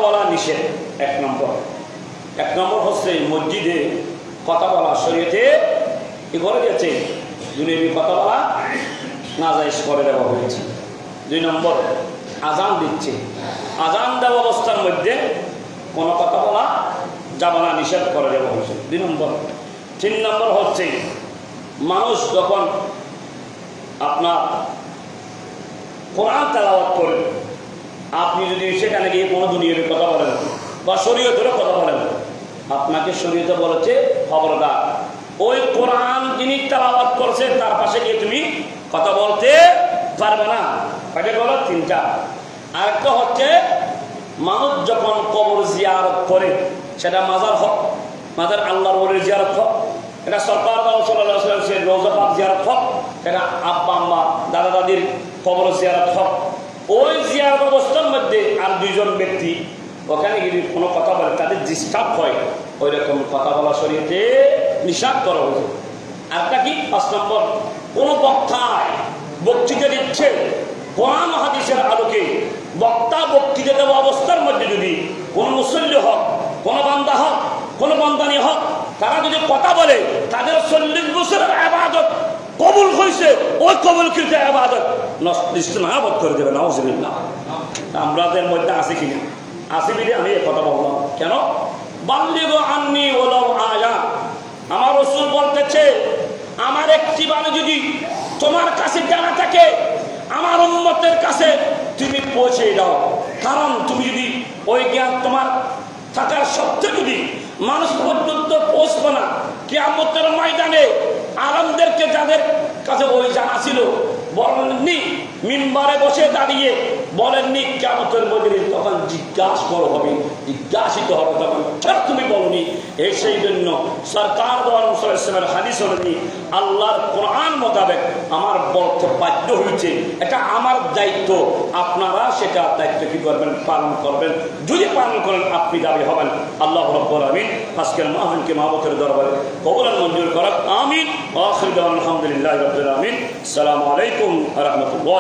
বলা নিষেধ। এক নম্বর হচ্ছে মসজিদে কথা বলা শরীয়তে কি করে দিয়েছে, দুনিয়াবি কথা বলা নাজায়েজ করে দেওয়া হয়েছে। 2 নম্বর আজান দিচ্ছে, আজান দেওয়া অবস্থার মধ্যে কোনো কথা বলা যাবে না, নিষেধ করে দেওয়া হয়েছে 2 নম্বর। 3 নম্বর হচ্ছে মানুষ যখন আপনার কোরআন তেলাওয়াত করে, আপনি যদি সেখানে গিয়ে কোনো দুনিয়াবি কথা বলেন বা শরীয়তের কথা বলেন, আপনাকে শরীয়তে বলেছে খবরদার ওই কোরআন যিনি তেলাওয়াত করছে তার পাশে গিয়ে তুমি কথা বলতে পারবে না। কাকে বলো? 3টা। আরেকটা হচ্ছে মানুষ যখন কবর জিয়ারত করে, সেটা মাজার হোক, মাজার আল্লাহর ওলির জিয়ারত হোক, এটা সরকার সাল্লাল্লাহু আলাইহি ওয়াসাল্লাম সে রওজা পাক জিয়ারত হোক, এটা আব্বা আম্মা দাদা দাদির কবর জিয়ারত হোক, ওই জিয়ারত অবস্থার মধ্যে আর 2 জন ব্যক্তি ওখানে যদি কোনো কথা বলে তাদের ডিস্টার্ব হয়, ওই রকম কথা বলা শরীয়তে নিষেধ করা হয়েছে। আরেকটা কি 5 নম্বর, কোনো বক্তায় বক্তৃতা দিচ্ছে কোরআন হাদিসের আলোকে, বক্তা বক্তৃতা দেওয়া অবস্থার মধ্যে যদি কোনো মুসল্লি হোক, কোনো বান্দা হোক, কোনো বান্দানি হোক, তারা যদি কথা বলে তাদের 40 বছরের ইবাদত কবুল হয়েছে, ওই কবুলকৃত ইবাদত নিস্তেনাবদ করে দেবে। নাউজুবিল্লাহ। আমাদের মধ্যে আছে কিনা? আছে বলে আমি এই কথা বললাম। কেন? বাল্লিগু আন্নি ওয়ালাউ আয়া, আমার রাসূল বলতেছে আমার একটি বাণী যদি তোমার কাছে জানা থাকে, আমার উম্মতের কাছে তুমি পৌঁছে দাও। কারণ তুমি যদি ওই জ্ঞান তোমার থাকার সত্ত্বেও যদি মানুষ পর্যন্ত পৌঁছবে না, কিয়ামতের ময়দানে আলেমদেরকে যাদের কাছে ওই জানা ছিল বলেননি, মিম্বারে বসে দাঁড়িয়ে বলেননি কিয়ামতের ময়দানে, তখন জিজ্ঞাসিত হবে তখন কেন তুমি বলনি? এই সেই জন্য সরকার সাল্লাল্লাহু হাদিস অনুযায়ী আল্লাহর কোরআন মোতাবেক আমার বলতে বাধ্য হয়েছে, এটা আমার দায়িত্ব। আপনারা সেটা দায়িত্ব কি করবেন? পালন করবেন। যদি পালন করেন আপনি দাবি হবেন। আল্লাহ রাব্বুল আলামিন আজকের মাহফিলকে মাহবুবের দরবারে কবুল মঞ্জুর করেন। আমিন। আখির দাওয়ানা আলহামদুলিল্লাহি রাব্বিল আলামিন। আসসালামু আলাইকুম ওয়া রাহমাতুল্লাহ।